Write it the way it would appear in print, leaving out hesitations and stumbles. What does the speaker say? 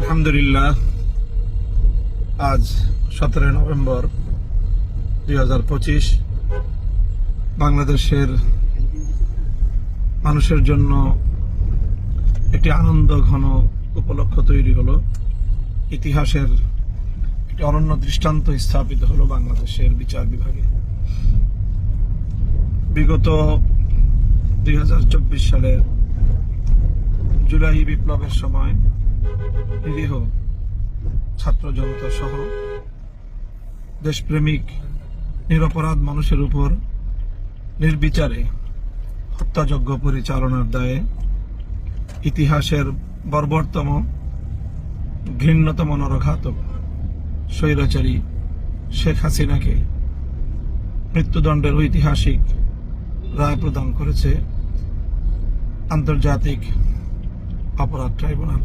আলহামদুলিল্লাহ, আজ 17 নভেম্বর 2025 বাংলাদেশের মানুষের জন্য একটি আনন্দ ঘন উপলক্ষ তৈরি হলো। ইতিহাসের একটি অনন্য দৃষ্টান্ত স্থাপিত হলো বাংলাদেশের বিচার বিভাগে। বিগত 2024 সালের জুলাই বিপ্লবের সময় নিরীহ ছাত্র জনতা সহ দেশপ্রেমিক নিরপরাধ মানুষের উপর নির্বিচারে হত্যাযজ্ঞ পরিচালনার দায়ে ইতিহাসের বর্বরতম ঘৃণ্যতম নরঘাতক স্বৈরাচারী শেখ হাসিনাকে মৃত্যুদণ্ডের ঐতিহাসিক রায় প্রদান করেছে আন্তর্জাতিক অপরাধ ট্রাইব্যুনাল।